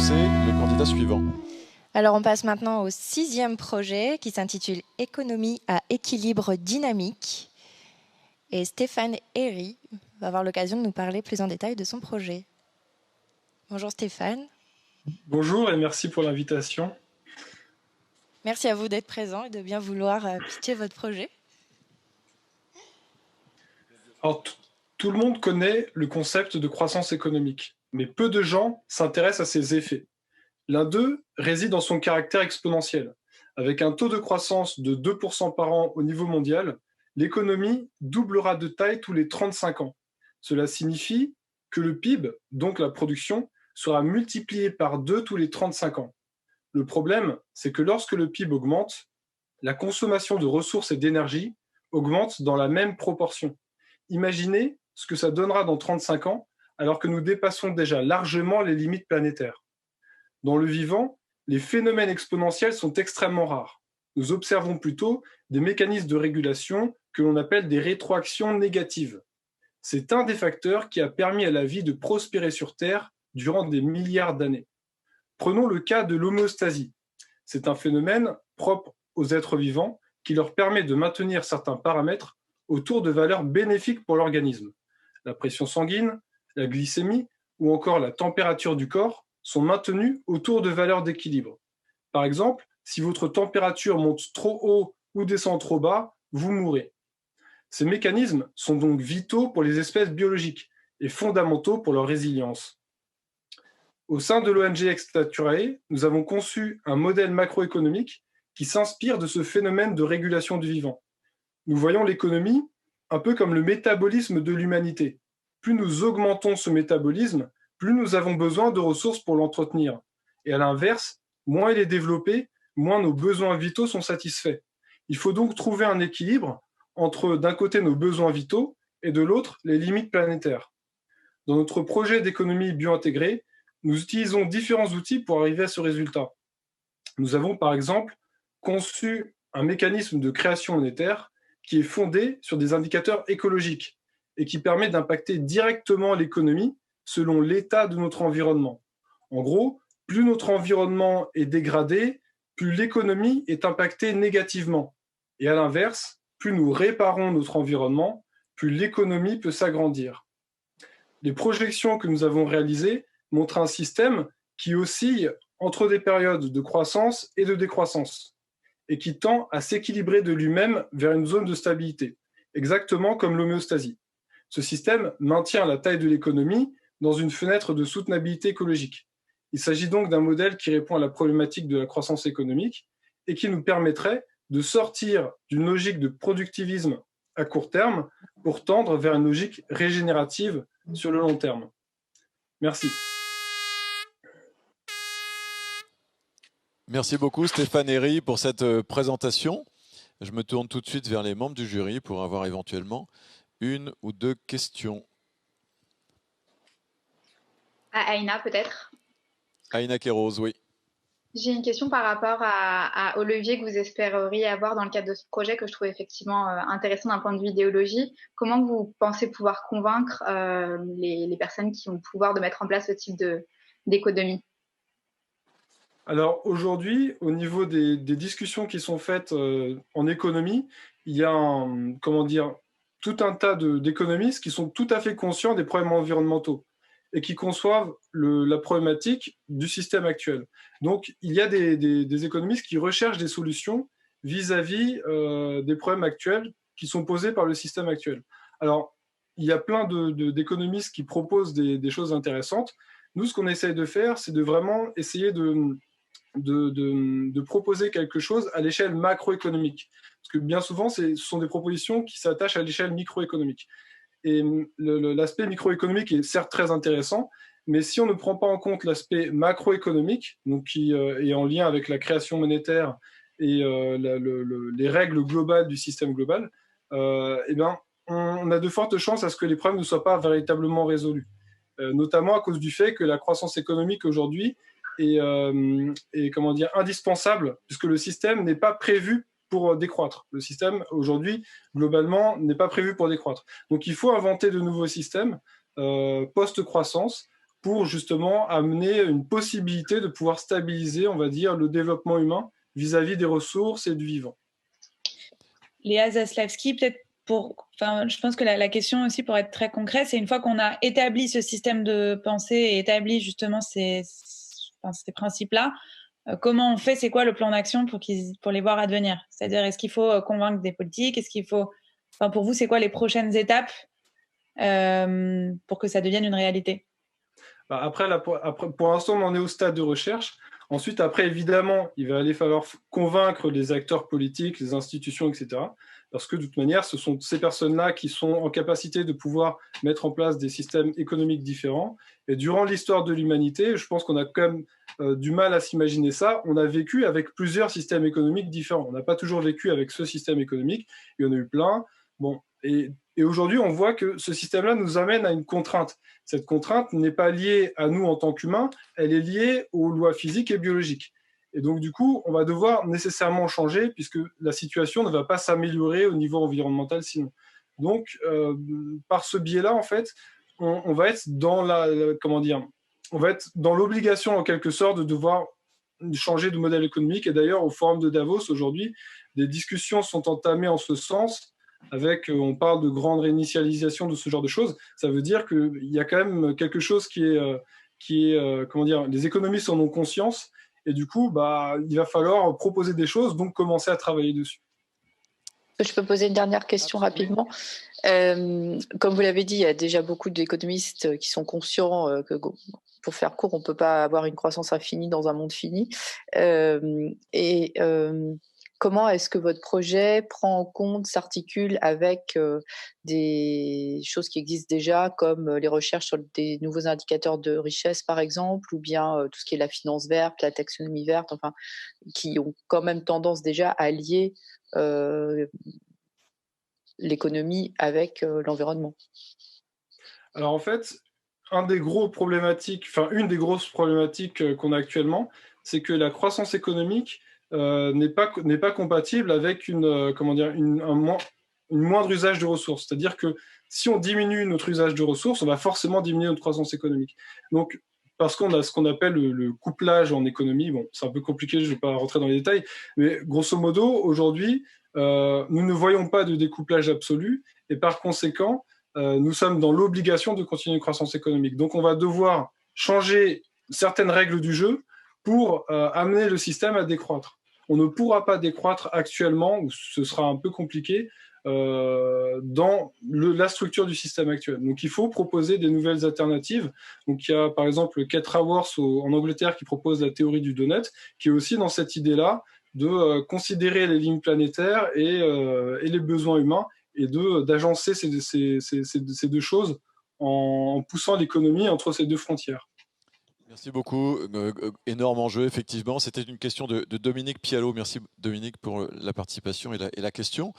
lancer le candidat suivant. Alors on passe maintenant au 6e projet qui s'intitule Économie à équilibre dynamique. Et Stéphane Herry va avoir l'occasion de nous parler plus en détail de son projet. Bonjour Stéphane. Bonjour et merci pour l'invitation. Merci à vous d'être présent et de bien vouloir pitcher votre projet. Alors, tout le monde connaît le concept de croissance économique, mais peu de gens s'intéressent à ses effets. L'un d'eux réside dans son caractère exponentiel. Avec un taux de croissance de 2% par an au niveau mondial, l'économie doublera de taille tous les 35 ans. Cela signifie que le PIB, donc la production, sera multiplié par 2 tous les 35 ans. Le problème, c'est que lorsque le PIB augmente, la consommation de ressources et d'énergie augmente dans la même proportion. Imaginez ce que ça donnera dans 35 ans, alors que nous dépassons déjà largement les limites planétaires. Dans le vivant, les phénomènes exponentiels sont extrêmement rares. Nous observons plutôt des mécanismes de régulation que l'on appelle des rétroactions négatives. C'est un des facteurs qui a permis à la vie de prospérer sur Terre durant des milliards d'années. Prenons le cas de l'homéostasie. C'est un phénomène propre aux êtres vivants qui leur permet de maintenir certains paramètres autour de valeurs bénéfiques pour l'organisme. La pression sanguine, la glycémie ou encore la température du corps sont maintenus autour de valeurs d'équilibre. Par exemple, si votre température monte trop haut ou descend trop bas, vous mourrez. Ces mécanismes sont donc vitaux pour les espèces biologiques et fondamentaux pour leur résilience. Au sein de l'ONG Exstaturae, nous avons conçu un modèle macroéconomique qui s'inspire de ce phénomène de régulation du vivant. Nous voyons l'économie un peu comme le métabolisme de l'humanité. Plus nous augmentons ce métabolisme, plus nous avons besoin de ressources pour l'entretenir. Et à l'inverse, moins il est développé, moins nos besoins vitaux sont satisfaits. Il faut donc trouver un équilibre entre, d'un côté, nos besoins vitaux et de l'autre, les limites planétaires. Dans notre projet d'économie biointégrée, nous utilisons différents outils pour arriver à ce résultat. Nous avons, par exemple, conçu un mécanisme de création monétaire qui est fondé sur des indicateurs écologiques et qui permet d'impacter directement l'économie selon l'état de notre environnement. En gros, plus notre environnement est dégradé, plus l'économie est impactée négativement. Et à l'inverse, plus nous réparons notre environnement, plus l'économie peut s'agrandir. Les projections que nous avons réalisées montrent un système qui oscille entre des périodes de croissance et de décroissance, et qui tend à s'équilibrer de lui-même vers une zone de stabilité, exactement comme l'homéostasie. Ce système maintient la taille de l'économie dans une fenêtre de soutenabilité écologique. Il s'agit donc d'un modèle qui répond à la problématique de la croissance économique et qui nous permettrait de sortir d'une logique de productivisme à court terme pour tendre vers une logique régénérative sur le long terme. Merci. Merci beaucoup Stéphane Herry pour cette présentation. Je me tourne tout de suite vers les membres du jury pour avoir éventuellement une ou deux questions. À Aïna peut-être. Aïna Kéros, oui. J'ai une question par rapport au levier que vous espéreriez avoir dans le cadre de ce projet que je trouve effectivement intéressant d'un point de vue idéologie. Comment vous pensez pouvoir convaincre les personnes qui ont le pouvoir de mettre en place ce type d'économie ? Alors aujourd'hui, au niveau des discussions qui sont faites en économie, il y a tout un tas d'économistes qui sont tout à fait conscients des problèmes environnementaux et qui conçoivent la problématique du système actuel. Donc il y a des économistes qui recherchent des solutions vis-à-vis des problèmes actuels qui sont posés par le système actuel. Alors il y a plein d'économistes qui proposent des choses intéressantes. Nous, ce qu'on essaye de faire, c'est de vraiment essayer de proposer quelque chose à l'échelle macroéconomique. Parce que bien souvent, ce sont des propositions qui s'attachent à l'échelle microéconomique. Et l'aspect microéconomique est certes très intéressant, mais si on ne prend pas en compte l'aspect macroéconomique, donc qui est en lien avec la création monétaire et les règles globales du système global, eh ben, on a de fortes chances à ce que les problèmes ne soient pas véritablement résolus. Notamment à cause du fait que la croissance économique aujourd'hui est indispensable, puisque le système n'est pas prévu pour décroître. Le système, aujourd'hui, globalement, n'est pas prévu pour décroître. Donc, il faut inventer de nouveaux systèmes post-croissance pour justement amener une possibilité de pouvoir stabiliser, on va dire, le développement humain vis-à-vis des ressources et du vivant. Léa Zaslavski, peut-être je pense que la question aussi, pour être très concret, c'est une fois qu'on a établi ce système de pensée et établi justement ces principes-là, comment on fait, c'est quoi le plan d'action pour les voir advenir? C'est-à-dire, est-ce qu'il faut convaincre des politiques? Est-ce qu'il faut, pour vous, c'est quoi les prochaines étapes pour que ça devienne une réalité? Après, pour l'instant, on en est au stade de recherche. Ensuite, après, évidemment, il va aller falloir convaincre les acteurs politiques, les institutions, etc. Parce que de toute manière, ce sont ces personnes-là qui sont en capacité de pouvoir mettre en place des systèmes économiques différents. Et durant l'histoire de l'humanité, je pense qu'on a quand même du mal à s'imaginer ça. On a vécu avec plusieurs systèmes économiques différents. On n'a pas toujours vécu avec ce système économique. Il y en a eu plein. Bon, et aujourd'hui, on voit que ce système-là nous amène à une contrainte. Cette contrainte n'est pas liée à nous en tant qu'humains, elle est liée aux lois physiques et biologiques. Et donc, du coup, on va devoir nécessairement changer puisque la situation ne va pas s'améliorer au niveau environnemental sinon. Donc, par ce biais-là, en fait, on va être dans on va être dans l'obligation, en quelque sorte, de devoir changer de modèle économique. Et d'ailleurs, au Forum de Davos, aujourd'hui, des discussions sont entamées en ce sens. On parle de grande réinitialisation de ce genre de choses. Ça veut dire qu'il y a quand même quelque chose qui est comment dire, les économistes en ont conscience et du coup, il va falloir proposer des choses, donc commencer à travailler dessus. Je peux poser une dernière question rapidement. Comme vous l'avez dit, il y a déjà beaucoup d'économistes qui sont conscients que, pour faire court, on ne peut pas avoir une croissance infinie dans un monde fini. Comment est-ce que votre projet prend en compte, s'articule avec des choses qui existent déjà, comme les recherches sur des nouveaux indicateurs de richesse, par exemple, ou bien tout ce qui est la finance verte, la taxonomie verte, enfin, qui ont quand même tendance déjà à lier l'économie avec l'environnement? Alors en fait, une des grosses problématiques qu'on a actuellement, c'est que la croissance économique n'est pas compatible avec une moindre usage de ressources. C'est-à-dire que si on diminue notre usage de ressources, on va forcément diminuer notre croissance économique. Donc, parce qu'on a ce qu'on appelle le couplage en économie, bon, c'est un peu compliqué, je ne vais pas rentrer dans les détails, mais grosso modo, aujourd'hui, nous ne voyons pas de découplage absolu, et par conséquent, nous sommes dans l'obligation de continuer une croissance économique. Donc, on va devoir changer certaines règles du jeu pour amener le système à décroître. On ne pourra pas décroître actuellement, ou ce sera un peu compliqué, dans la structure du système actuel. Donc il faut proposer des nouvelles alternatives. Donc il y a par exemple Kate Raworth en Angleterre qui propose la théorie du donut, qui est aussi dans cette idée-là de considérer les lignes planétaires et les besoins humains et d'agencer ces deux choses en poussant l'économie entre ces deux frontières. Merci beaucoup. Énorme enjeu, effectivement. C'était une question de Dominique Pialot. Merci Dominique pour la participation et la question.